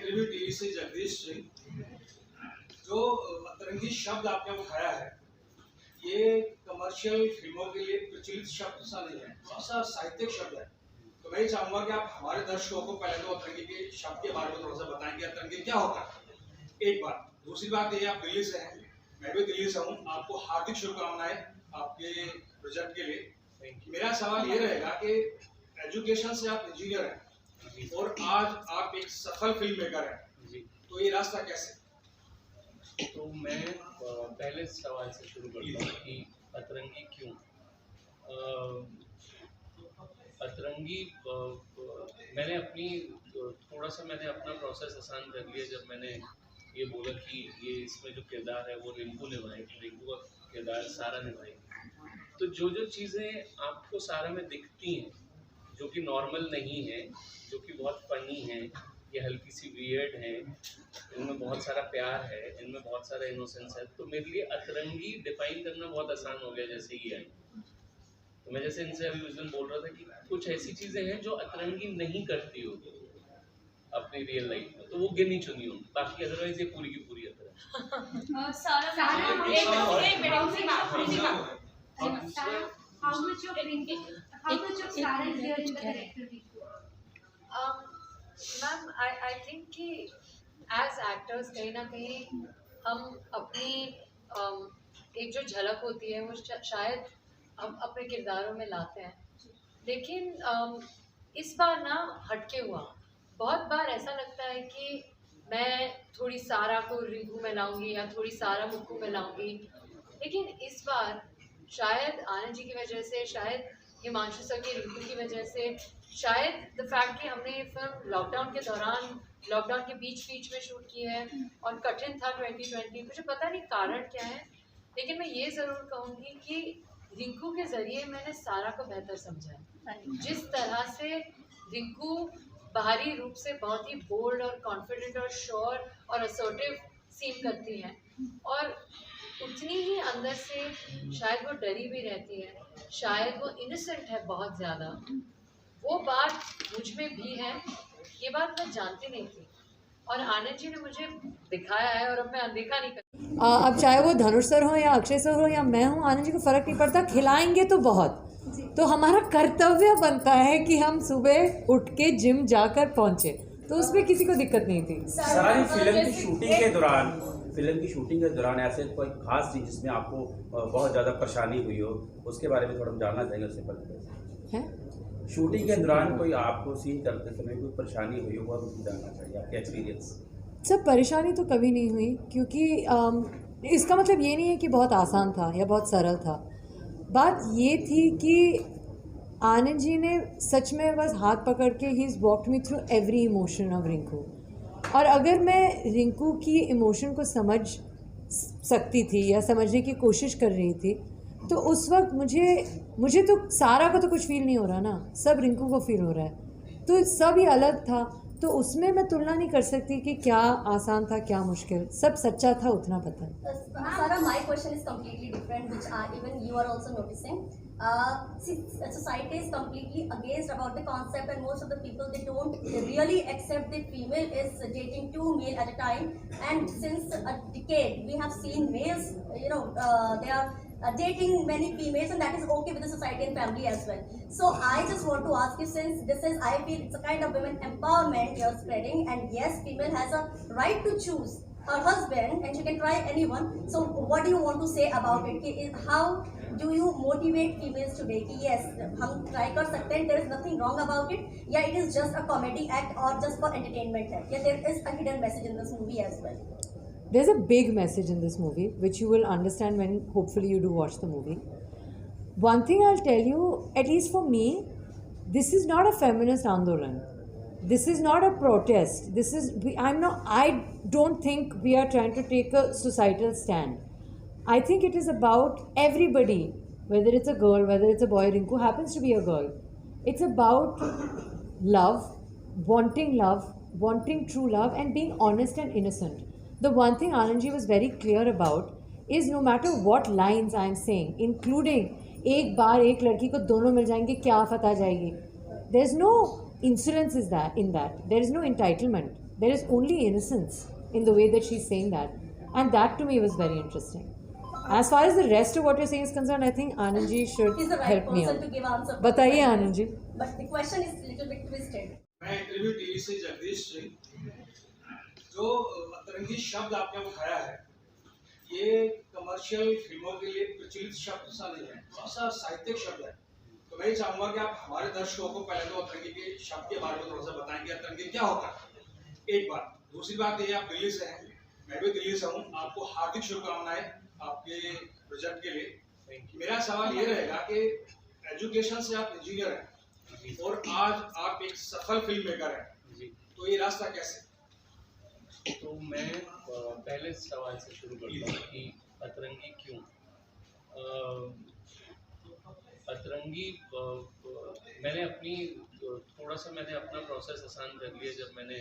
Interview TV से जगदीश सिंह, जो अतरंगी शब्द आपने उठाया है, ये कमर्शियल फिल्मों के लिए प्रचलित शब्द सा नहीं है, थोड़ा सा साहित्यिक शब्द है। तो मैं ये चाहूंगा कि आप हमारे दर्शकों को पहले तो अतरंगी के शब्द के बारे में थोड़ा सा बताएं कि अतरंगी क्या होता है, एक बात। दूसरी बात ये, आप दिल्ली से हैं, मैं भी दिल्ली से हूँ, आपको हार्दिक शुभकामनाएं आपके प्रोजेक्ट के लिए। मेरा सवाल ये रहेगा कि एजुकेशन से आप इंजीनियर हैं और आज आप एक सफल फिल्म मेकर हैं, तो ये रास्ता कैसे? तो मैं पहले सवाल से शुरू करता हूँ कि अतरंगी क्यों। अतरंगी मैंने अपना प्रोसेस आसान कर लिया जब मैंने ये बोला कि ये इसमें जो किरदार है वो रिंकू निभाएगी, रिंकू का किरदार सारा निभाएगी। तो जो चीज़ें आपको सारा में दिखती हैं जो कि नॉर्मल नहीं है, जो कि बहुत फनी है, ये हल्की सी वियर्ड है, इनमें बहुत सारा प्यार है, इनमें बहुत सारा इनोसेंस है, तो मेरे लिए अतरंगी डिफाइन करना बहुत आसान हो गया जैसे ही आई। तो मैं जैसे इनसे अभी उस दिन बोल रहा था कि कुछ ऐसी चीज़ें हैं जो अतरंगी नहीं करती हो अपनी रियल लाइफ में, तो वो गिनी चुनी हो, बाकी अदरवाइज ये पूरी की पूरी मैम आई थिंक कि एज एक्टर्स कहीं ना कहीं हम अपनी एक जो झलक होती है वो शायद हम अपने किरदारों में लाते हैं, लेकिन इस बार ना हटके हुआ। बहुत बार ऐसा लगता है कि मैं थोड़ी सारा को रिंकू में लाऊंगी या थोड़ी सारा मुक्कू में लाऊंगी, लेकिन इस बार शायद आनंद जी की वजह से, शायद हिमांशु सर की रिंकू की वजह से, शायद द फैक्ट कि हमने ये फिल्म लॉकडाउन के बीच में शूट की है और कठिन था 2020, मुझे पता नहीं कारण क्या है, लेकिन मैं ये ज़रूर कहूँगी कि रिंकू के ज़रिए मैंने सारा को बेहतर समझा है। जिस तरह से रिंकू बाहरी रूप से बहुत ही बोल्ड और कॉन्फिडेंट और श्योर और असर्टिव सीन करती हैं, और उतनी ही अंदर से शायद वो डरी भी रहती है, शायद वो इनोसेंट है बहुत ज़्यादा। वो बात मुझ में भी है, ये बात मैं जानती नहीं थी और आनंद जी ने मुझे दिखाया है और अब मैं अनदेखा नहीं करती। अब चाहे वो धनुष सर हो या अक्षय सर हो या मैं हूँ, आनंद जी को फ़र्क नहीं पड़ता, खिलाएंगे तो बहुत। तो हमारा कर्तव्य बनता है कि हम सुबह उठ के जिम जाकर पहुँचे, तो उसमें किसी को दिक्कत नहीं थी। सारी फिल्म की शूटिंग के दौरान ऐसे कोई खास चीज़ जिसमें आपको बहुत ज़्यादा परेशानी हुई हो, उसके बारे में थोड़ा हम जानना चाहेंगे। उससे पहले है शूटिंग के दौरान कोई आपको सीन करते समय कोई परेशानी हुई हो, वो हम जानना चाहिए आपके एक्सपीरियंस। सर परेशानी तो कभी नहीं हुई, क्योंकि इसका मतलब ये नहीं है कि बहुत आसान था या बहुत सरल था। बात ये थी कि आनंद जी ने सच में बस हाथ पकड़ के ही walked me through every emotion of Rinku, और अगर मैं रिंकू की इमोशन को समझ सकती थी या समझने की कोशिश कर रही थी, तो उस वक्त मुझे तो सारा को तो कुछ फील नहीं हो रहा ना, सब रिंकू को फील हो रहा है, तो सब ही अलग था। तो उसमें मैं तुलना नहीं कर सकती कि क्या आसान था क्या मुश्किल, सब सच्चा था उतना पता है। Sara, my question is completely different, which even you are also noticing. Society is completely against about the concept, and most of the people, they don't really accept that female is dating two male at a time. And since a decade, we have seen males, they are dating many females, and that is okay with the society and family as well. So I just want to ask you, since this is, I feel it's a kind of women empowerment you're spreading, and yes, female has a right to choose her husband and she can try anyone. So what do you want to say about it? How do you motivate females today कि yes, हम try कर सकते हैं, there is nothing wrong about it, या it is just a comedy act or just for entertainment है, या there is a hidden message in this movie as well? There's a big message in this movie, which you will understand when hopefully you do watch the movie. One thing I'll tell you, at least for me, this is not a feminist andolan. This is not a protest. I don't think we are trying to take a societal stand. I think it is about everybody, whether it's a girl, whether it's a boy. Rinku happens to be a girl. It's about love, wanting true love, and being honest and innocent. The one thing Anand ji was very clear about is no matter what lines I am saying, including एक बार एक लड़की को दोनों मिल जाएंगे क्या आफत आ जाएगी, there is no insolence in that, there is no entitlement. There is only innocence in the way that she's saying that. And that to me was very interesting. As far as the rest of what you're saying is concerned, I think Anand ji should He's the right help me person out. to give answer. बताइए Anand ji. But the question is a little bit twisted. मैं interview TV से जगदीश सिंह, जो अतरंगी शब्द आपने उठाया है ये कमर्शियल फिल्मों के लिए प्रचलित शब्द सा नहीं है, थोड़ा सा साहित्यिक शब्द है। तो मैं चाहूंगा कि आप हमारे दर्शकों को पहले तो अतरंगी के शब्द के बारे में थोड़ा सा बताएं कि अतरंगी क्या होता है, एक बात। दूसरी बात ये, आप दिल्ली से हैं, मैं भी दिल्ली से हूँ, आपको हार्दिक शुभकामनाएं आपके प्रोजेक्ट के लिए। मेरा सवाल ये रहेगा कि एजुकेशन से आप इंजीनियर हैं और आज आप एक सफल फिल्म मेकर हैं, तो ये रास्ता कैसे? तो मैं पहले सवाल से शुरू करता हूँ कि अतरंगी क्यों। अतरंगी मैंने अपना प्रोसेस आसान कर लिया जब मैंने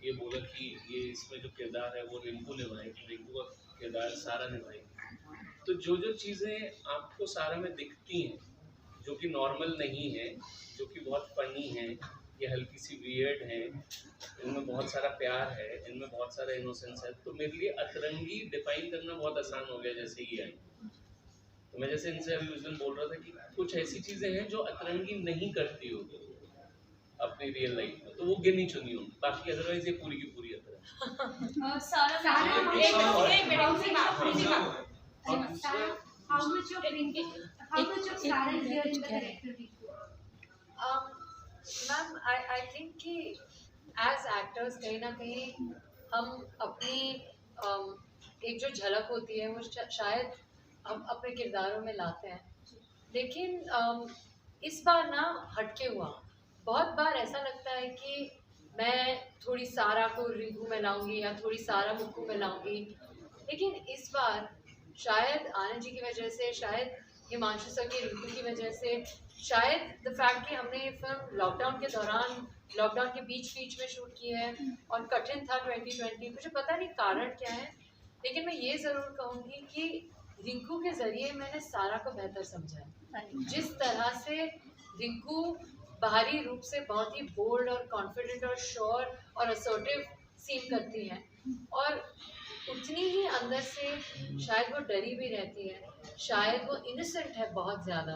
ये बोला कि ये इसमें जो किरदार है वो रिंकू निभाएगी, रिंकू का किरदार सारा निभाएगी। तो जो जो चीज़ें आपको सारा में दिखती हैं जो कि नॉर्मल नहीं है, जो कि बहुत फनी है, ये हल्की सी वियर्ड है, इनमें बहुत सारा प्यार है, इनमें बहुत सारा इनोसेंस है, तो मेरे लिए अतरंगी डिफाइन करना बहुत आसान हो गया जैसे ही आई। तो मैं जैसे इनसे अभी उस दिन बोल रहा था कि कुछ ऐसी चीज़ें हैं जो अतरंगी नहीं करती होगी अपनी रियल लाइफ में, तो वो गिनी चुनी होगी, बाकी अदरवाइज ये पूरी की पूरी मैम आई थिंक कि एज एक्टर्स कहीं ना कहीं हम अपनी एक जो झलक होती है वो शायद हम अपने किरदारों में लाते हैं, लेकिन इस बार ना हटके हुआ। बहुत बार ऐसा लगता है कि मैं थोड़ी सारा को रिंकू में लाऊंगी या थोड़ी सारा मुक्कू में लाऊंगी, लेकिन इस बार शायद आनंद जी की वजह से, शायद हिमांशु सर की रिंकू की वजह से, शायद द फैक्ट कि हमने ये फिल्म लॉकडाउन के दौरान, लॉकडाउन के बीच में शूट की है और कठिन था 2020, मुझे पता नहीं कारण क्या है, लेकिन मैं ये ज़रूर कहूँगी कि रिंकू के ज़रिए मैंने सारा को बेहतर समझा है। जिस तरह से रिंकू बाहरी रूप से बहुत ही बोल्ड और कॉन्फिडेंट और श्योर और असर्टिव सीन करती हैं, और उतनी ही अंदर से शायद वो डरी भी रहती है, शायद वो इनोसेंट है बहुत ज़्यादा।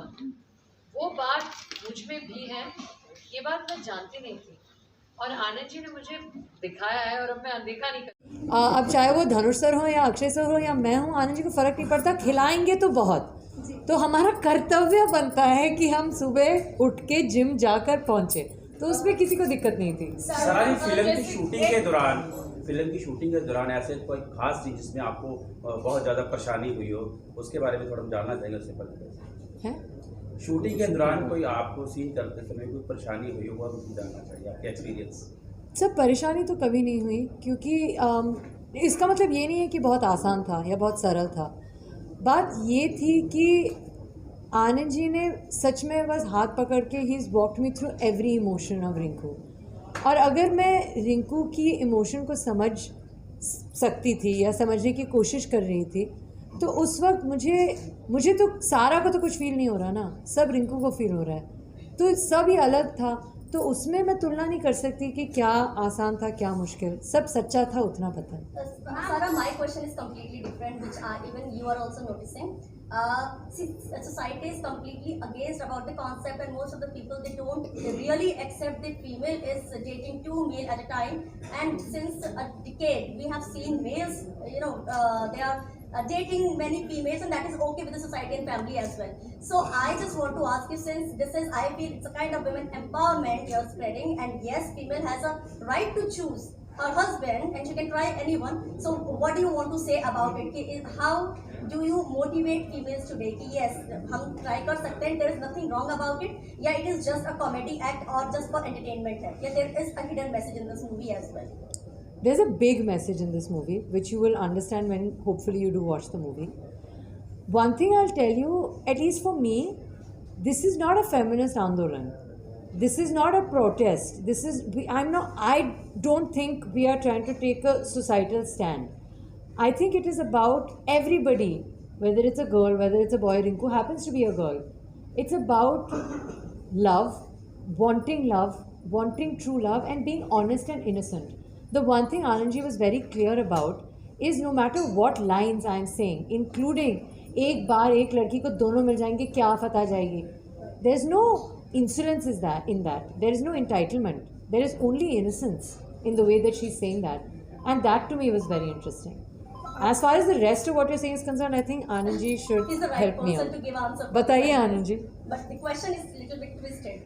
वो बात मुझ में भी है, ये बात मैं जानती नहीं थी और आनंद जी ने मुझे दिखाया है और अब मैं अनदेखा नहीं कर। अब चाहे वो धनुष सर हो या अक्षय सर हो या मैं हूँ, आनंद जी को फ़र्क नहीं पड़ता, खिलाएंगे तो बहुत। तो हमारा कर्तव्य बनता है कि हम सुबह उठ के जिम जाकर पहुँचे, तो उसमें किसी को दिक्कत नहीं थी। सारी फिल्म की शूटिंग के दौरान ऐसे कोई खास चीज़ जिसमें आपको बहुत ज़्यादा परेशानी हुई हो, उसके बारे में थोड़ा जानना चाहेंगे उससे पहले। हैं? शूटिंग के दौरान कोई आपको सीन करते समय कोई परेशानी हुई हो, वो हम जानना चाहिए आपके एक्सपीरियंस। सब परेशानी तो कभी नहीं हुई, क्योंकि इसका मतलब ये नहीं है कि बहुत आसान था या बहुत सरल था। बात ये थी कि आनंद जी ने सच में बस हाथ पकड़ के ही walked me through every emotion of Rinku, और अगर मैं रिंकू की इमोशन को समझ सकती थी या समझने की कोशिश कर रही थी, तो उस वक्त मुझे तो सारा को तो कुछ फील नहीं हो रहा ना, सब रिंकू को फील हो रहा है, तो सब ही अलग था। तो उसमें मैं तुलना नहीं कर सकती कि क्या आसान था क्या मुश्किल, सब सच्चा था, उतना पता है। Sarah, my question is completely different, which even you are also noticing. Society is completely against about the concept, and most of the people, they don't really accept that female is dating two male at a time. And since a decade, we have seen males, they are dating many females, and that is okay with the society and family as well. So I just want to ask you, since this is, I feel it's a kind of women empowerment you're spreading, and yes, female has a right to choose her husband and she can try anyone. So what do you want to say about it? How do you motivate females today कि yes, हम try कर सकते हैं, there is nothing wrong about it, yeah, it is just a comedy act or just for entertainment है, yeah, there is a hidden message in this movie as well. There's a big message in this movie, which you will understand when hopefully you do watch the movie. One thing I'll tell you, at least for me, this is not a feminist andolan. This is not a protest. I don't think we are trying to take a societal stand. I think it is about everybody, whether it's a girl, whether it's a boy. Rinku happens to be a girl. It's about love, wanting true love, and being honest and innocent. the one thing Anand ji was very clear about is no matter what lines I am saying, including एक बार एक लड़की को दोनों मिल जाएंगे क्या आफत आ जाएगी, there is no insolence is that in that, there is no entitlement, there is only innocence in the way that she's saying that, and that to me was very interesting. As far as the rest of what you're saying is concerned, I think Anand ji should He's the right help me person out. to give answer. बताइए Anand ji. But the question is a little bit twisted.